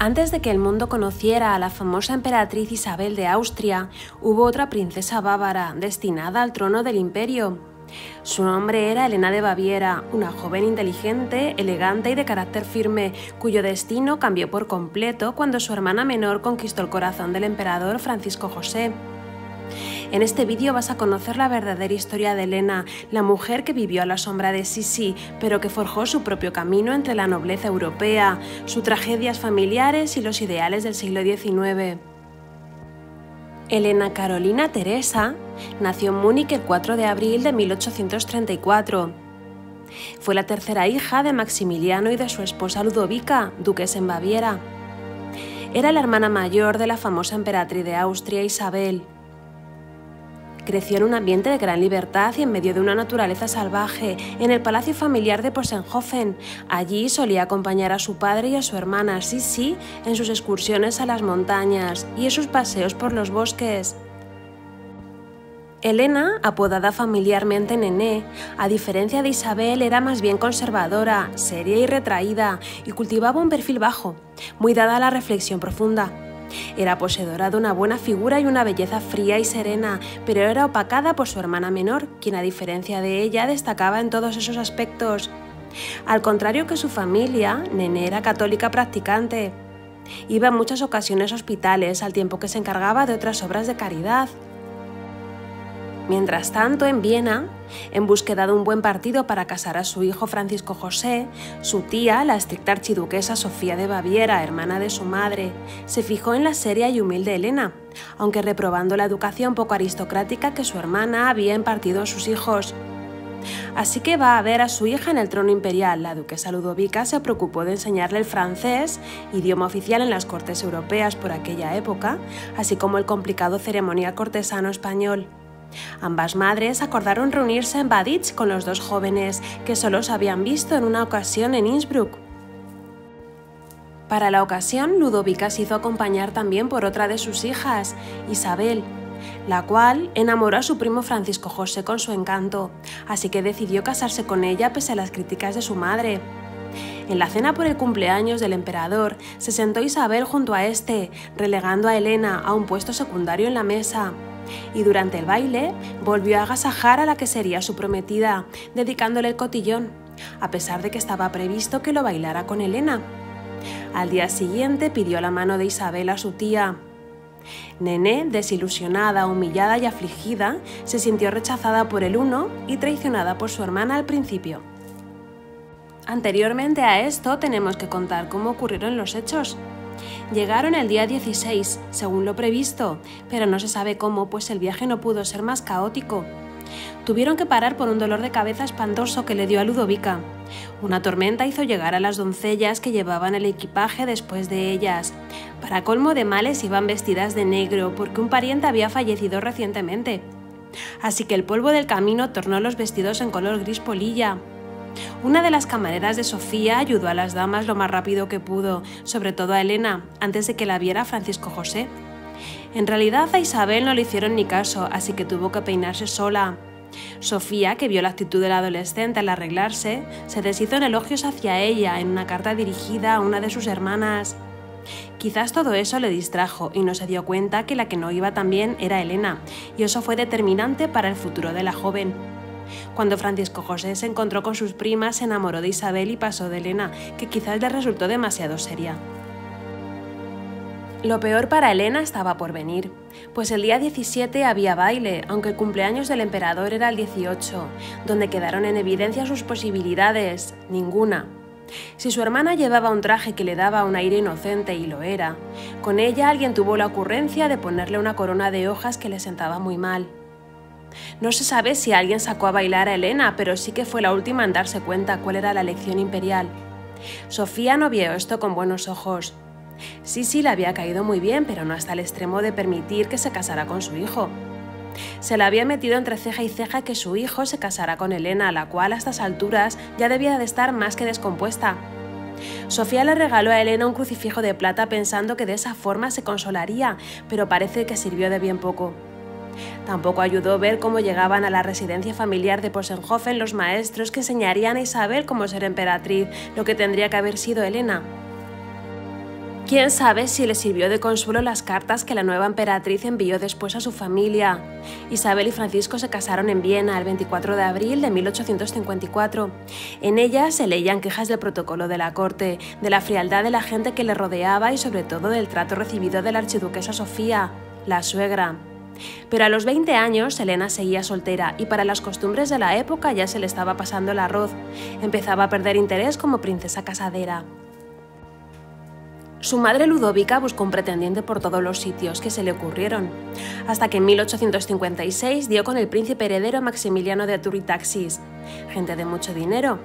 Antes de que el mundo conociera a la famosa emperatriz Isabel de Austria, hubo otra princesa bávara destinada al trono del imperio. Su nombre era Elena de Baviera, una joven inteligente, elegante y de carácter firme, cuyo destino cambió por completo cuando su hermana menor conquistó el corazón del emperador Francisco José. En este vídeo vas a conocer la verdadera historia de Elena, la mujer que vivió a la sombra de Sisi, pero que forjó su propio camino entre la nobleza europea, sus tragedias familiares y los ideales del siglo XIX. Elena Carolina Teresa nació en Múnich el 4 de abril de 1834. Fue la tercera hija de Maximiliano y de su esposa Ludovica, duquesa en Baviera. Era la hermana mayor de la famosa emperatriz de Austria, Isabel. Creció en un ambiente de gran libertad y en medio de una naturaleza salvaje, en el palacio familiar de Possenhofen. Allí solía acompañar a su padre y a su hermana Sisi en sus excursiones a las montañas y en sus paseos por los bosques. Elena, apodada familiarmente Nené, a diferencia de Isabel, era más bien conservadora, seria y retraída, y cultivaba un perfil bajo, muy dada a la reflexión profunda. Era poseedora de una buena figura y una belleza fría y serena, pero era opacada por su hermana menor, quien a diferencia de ella destacaba en todos esos aspectos. Al contrario que su familia, Nené era católica practicante. Iba en muchas ocasiones a hospitales al tiempo que se encargaba de otras obras de caridad. Mientras tanto, en Viena, en búsqueda de un buen partido para casar a su hijo Francisco José, su tía, la estricta archiduquesa Sofía de Baviera, hermana de su madre, se fijó en la seria y humilde Elena, aunque reprobando la educación poco aristocrática que su hermana había impartido a sus hijos. Así que va a ver a su hija en el trono imperial. La duquesa Ludovica se preocupó de enseñarle el francés, idioma oficial en las cortes europeas por aquella época, así como el complicado ceremonial cortesano español. Ambas madres acordaron reunirse en Baditsch con los dos jóvenes, que solo se habían visto en una ocasión en Innsbruck. Para la ocasión, Ludovica se hizo acompañar también por otra de sus hijas, Isabel, la cual enamoró a su primo Francisco José con su encanto, así que decidió casarse con ella pese a las críticas de su madre. En la cena por el cumpleaños del emperador, se sentó Isabel junto a este, relegando a Elena a un puesto secundario en la mesa. Y durante el baile volvió a agasajar a la que sería su prometida, dedicándole el cotillón, a pesar de que estaba previsto que lo bailara con Elena. Al día siguiente pidió la mano de Isabel a su tía. Nené, desilusionada, humillada y afligida, se sintió rechazada por el uno y traicionada por su hermana al principio. Anteriormente a esto tenemos que contar cómo ocurrieron los hechos. Llegaron el día 16, según lo previsto, pero no se sabe cómo, pues el viaje no pudo ser más caótico. Tuvieron que parar por un dolor de cabeza espantoso que le dio a Ludovica. Una tormenta hizo llegar a las doncellas que llevaban el equipaje después de ellas. Para colmo de males iban vestidas de negro porque un pariente había fallecido recientemente. Así que el polvo del camino tornó los vestidos en color gris polilla. Una de las camareras de Sofía ayudó a las damas lo más rápido que pudo, sobre todo a Elena, antes de que la viera Francisco José. En realidad a Isabel no le hicieron ni caso, así que tuvo que peinarse sola. Sofía, que vio la actitud del adolescente al arreglarse, se deshizo en elogios hacia ella en una carta dirigida a una de sus hermanas. Quizás todo eso le distrajo y no se dio cuenta que la que no iba tan bien era Elena, y eso fue determinante para el futuro de la joven. Cuando Francisco José se encontró con sus primas, se enamoró de Isabel y pasó de Elena, que quizás le resultó demasiado seria. Lo peor para Elena estaba por venir, pues el día 17 había baile, aunque el cumpleaños del emperador era el 18, donde quedaron en evidencia sus posibilidades, ninguna. Si su hermana llevaba un traje que le daba un aire inocente y lo era, con ella alguien tuvo la ocurrencia de ponerle una corona de hojas que le sentaba muy mal. No se sabe si alguien sacó a bailar a Elena, pero sí que fue la última en darse cuenta cuál era la elección imperial. Sofía no vio esto con buenos ojos. Sisi le había caído muy bien, pero no hasta el extremo de permitir que se casara con su hijo. Se le había metido entre ceja y ceja que su hijo se casara con Elena, la cual a estas alturas ya debía de estar más que descompuesta. Sofía le regaló a Elena un crucifijo de plata pensando que de esa forma se consolaría, pero parece que sirvió de bien poco. Tampoco ayudó ver cómo llegaban a la residencia familiar de Possenhofen los maestros que enseñarían a Isabel cómo ser emperatriz, lo que tendría que haber sido Elena. Quién sabe si le sirvió de consuelo las cartas que la nueva emperatriz envió después a su familia. Isabel y Francisco se casaron en Viena el 24 de abril de 1854. En ellas se leían quejas del protocolo de la corte, de la frialdad de la gente que le rodeaba y sobre todo del trato recibido de la archiduquesa Sofía, la suegra. Pero a los 20 años Elena seguía soltera y para las costumbres de la época ya se le estaba pasando el arroz. Empezaba a perder interés como princesa casadera. Su madre Ludovica buscó un pretendiente por todos los sitios que se le ocurrieron, hasta que en 1856 dio con el príncipe heredero Maximiliano de Turri-Taxis, gente de mucho dinero.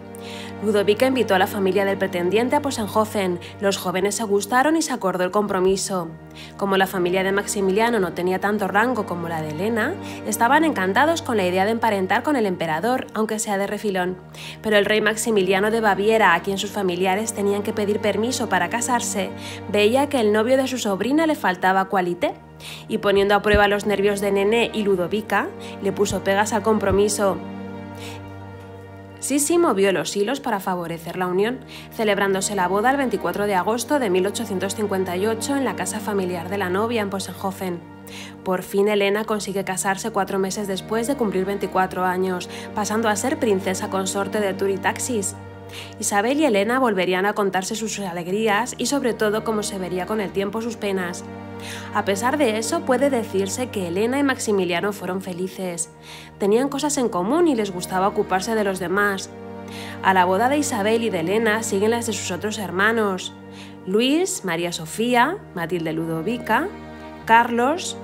Ludovica invitó a la familia del pretendiente a Posenhofen, los jóvenes se gustaron y se acordó el compromiso. Como la familia de Maximiliano no tenía tanto rango como la de Elena, estaban encantados con la idea de emparentar con el emperador, aunque sea de refilón. Pero el rey Maximiliano de Baviera, a quien sus familiares tenían que pedir permiso para casarse, veía que el novio de su sobrina le faltaba qualité, y poniendo a prueba los nervios de Nené y Ludovica, le puso pegas al compromiso. Sisi movió los hilos para favorecer la unión, celebrándose la boda el 24 de agosto de 1858 en la casa familiar de la novia en Posenhofen. Por fin Elena consigue casarse 4 meses después de cumplir 24 años, pasando a ser princesa consorte de Turri-Taxis. Isabel y Elena volverían a contarse sus alegrías y sobre todo cómo se vería con el tiempo sus penas. A pesar de eso, puede decirse que Elena y Maximiliano fueron felices. Tenían cosas en común y les gustaba ocuparse de los demás. A la boda de Isabel y de Elena siguen las de sus otros hermanos: Luis, María Sofía, Matilde Ludovica, Carlos,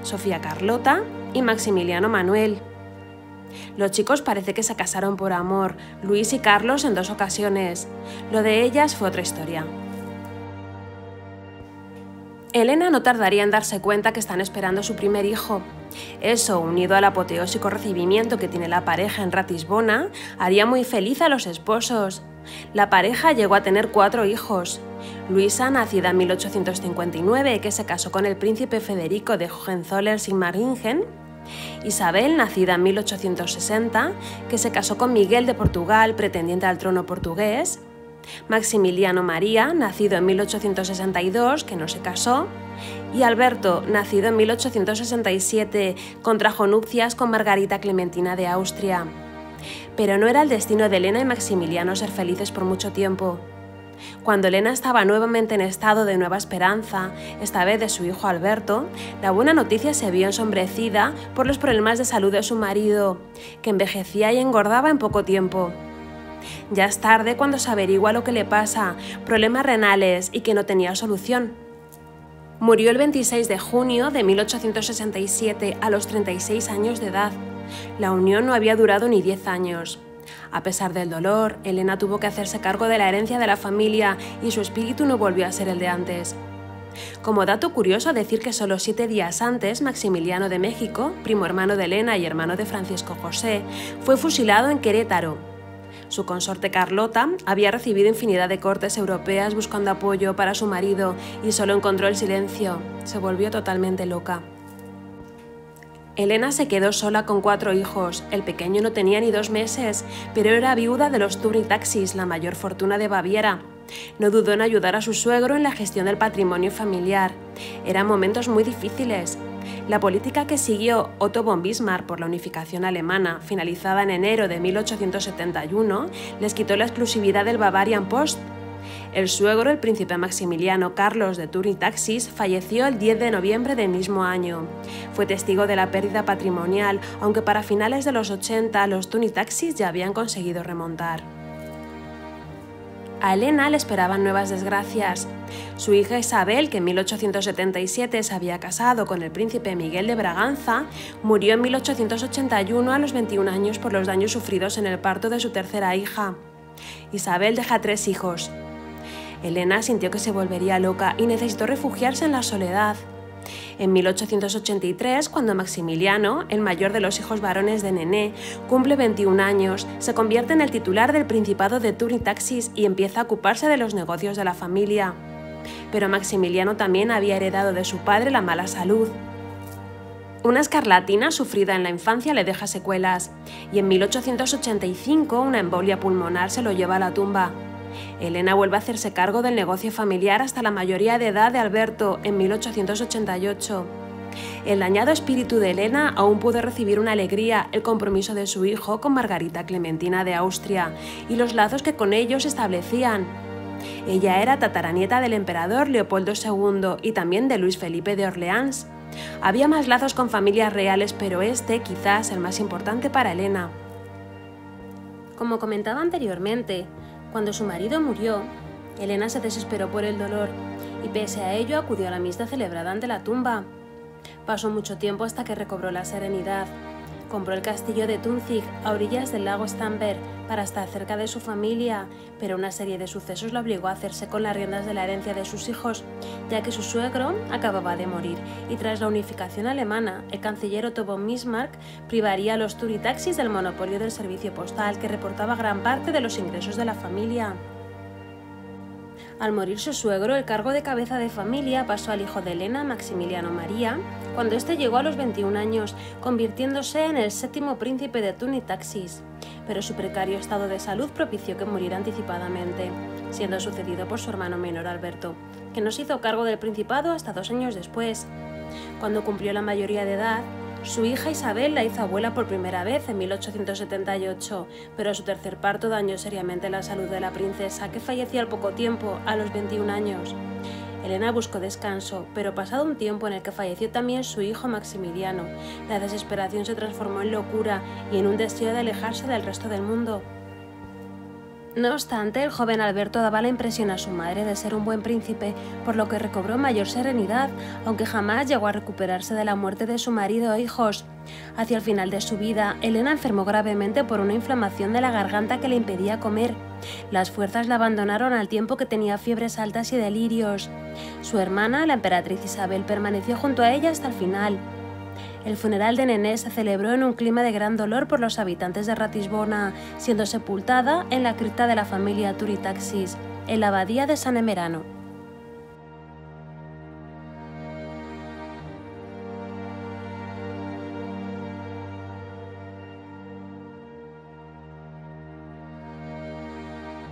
Sofía Carlota y Maximiliano Manuel. Los chicos parece que se casaron por amor, Luis y Carlos en 2 ocasiones. Lo de ellas fue otra historia. Elena no tardaría en darse cuenta que están esperando su primer hijo. Eso, unido al apoteósico recibimiento que tiene la pareja en Ratisbona, haría muy feliz a los esposos. La pareja llegó a tener 4 hijos. Luisa, nacida en 1859, que se casó con el príncipe Federico de Hohenzollern-Sigmaringen. Isabel, nacida en 1860, que se casó con Miguel de Portugal, pretendiente al trono portugués. Maximiliano María, nacido en 1862, que no se casó, y Alberto, nacido en 1867, contrajo nupcias con Margarita Clementina de Austria. Pero no era el destino de Elena y Maximiliano ser felices por mucho tiempo. Cuando Elena estaba nuevamente en estado de nueva esperanza, esta vez de su hijo Alberto, la buena noticia se vio ensombrecida por los problemas de salud de su marido, que envejecía y engordaba en poco tiempo. Ya es tarde cuando se averigua lo que le pasa, problemas renales y que no tenía solución. Murió el 26 de junio de 1867 a los 36 años de edad. La unión no había durado ni 10 años. A pesar del dolor, Elena tuvo que hacerse cargo de la herencia de la familia y su espíritu no volvió a ser el de antes. Como dato curioso, decir que solo 7 días antes, Maximiliano de México, primo hermano de Elena y hermano de Francisco José, fue fusilado en Querétaro. Su consorte Carlota había recibido infinidad de cortes europeas buscando apoyo para su marido y solo encontró el silencio. Se volvió totalmente loca. Elena se quedó sola con 4 hijos. El pequeño no tenía ni 2 meses, pero era viuda de los Turri-Taxis, la mayor fortuna de Baviera. No dudó en ayudar a su suegro en la gestión del patrimonio familiar. Eran momentos muy difíciles. La política que siguió Otto von Bismarck por la unificación alemana, finalizada en enero de 1871, les quitó la exclusividad del Bavarian Post. El suegro, el príncipe Maximiliano Carlos de Turri-Taxis, falleció el 10 de noviembre del mismo año. Fue testigo de la pérdida patrimonial, aunque para finales de los 80 los Turri-Taxis ya habían conseguido remontar. A Elena le esperaban nuevas desgracias. Su hija Isabel, que en 1877 se había casado con el príncipe Miguel de Braganza, murió en 1881 a los 21 años por los daños sufridos en el parto de su tercera hija. Isabel deja 3 hijos. Elena sintió que se volvería loca y necesitó refugiarse en la soledad. En 1883, cuando Maximiliano, el mayor de los hijos varones de Nené, cumple 21 años, se convierte en el titular del Principado de Turri-Taxis y empieza a ocuparse de los negocios de la familia. Pero Maximiliano también había heredado de su padre la mala salud. Una escarlatina sufrida en la infancia le deja secuelas, y en 1885 una embolia pulmonar se lo lleva a la tumba. Elena vuelve a hacerse cargo del negocio familiar hasta la mayoría de edad de Alberto en 1888. El dañado espíritu de Elena aún pudo recibir una alegría el compromiso de su hijo con Margarita Clementina de Austria y los lazos que con ellos se establecían. Ella era tataranieta del emperador Leopoldo II y también de Luis Felipe de Orleans. Había más lazos con familias reales, pero este quizás el más importante para Elena. Como comentaba anteriormente, cuando su marido murió, Elena se desesperó por el dolor y pese a ello acudió a la misa celebrada ante la tumba. Pasó mucho tiempo hasta que recobró la serenidad. Compró el castillo de Tunzig a orillas del lago Starnberg para estar cerca de su familia, pero una serie de sucesos lo obligó a hacerse con las riendas de la herencia de sus hijos, ya que su suegro acababa de morir y tras la unificación alemana, el canciller Otto von Bismarck privaría a los turitaxis del monopolio del servicio postal que reportaba gran parte de los ingresos de la familia. Al morir su suegro, el cargo de cabeza de familia pasó al hijo de Elena, Maximiliano María, cuando éste llegó a los 21 años, convirtiéndose en el 7º príncipe de Tunitaxis, pero su precario estado de salud propició que muriera anticipadamente, siendo sucedido por su hermano menor Alberto, que no se hizo cargo del principado hasta 2 años después. Cuando cumplió la mayoría de edad, su hija Isabel la hizo abuela por primera vez en 1878, pero su tercer parto dañó seriamente la salud de la princesa, que falleció al poco tiempo, a los 21 años. Elena buscó descanso, pero pasado un tiempo en el que falleció también su hijo Maximiliano, la desesperación se transformó en locura y en un deseo de alejarse del resto del mundo. No obstante, el joven Alberto daba la impresión a su madre de ser un buen príncipe, por lo que recobró mayor serenidad, aunque jamás llegó a recuperarse de la muerte de su marido e hijos. Hacia el final de su vida, Elena enfermó gravemente por una inflamación de la garganta que le impedía comer. Las fuerzas la abandonaron al tiempo que tenía fiebres altas y delirios. Su hermana, la emperatriz Isabel, permaneció junto a ella hasta el final. El funeral de Nené se celebró en un clima de gran dolor por los habitantes de Ratisbona, siendo sepultada en la cripta de la familia Turitaxis, en la abadía de San Emerano.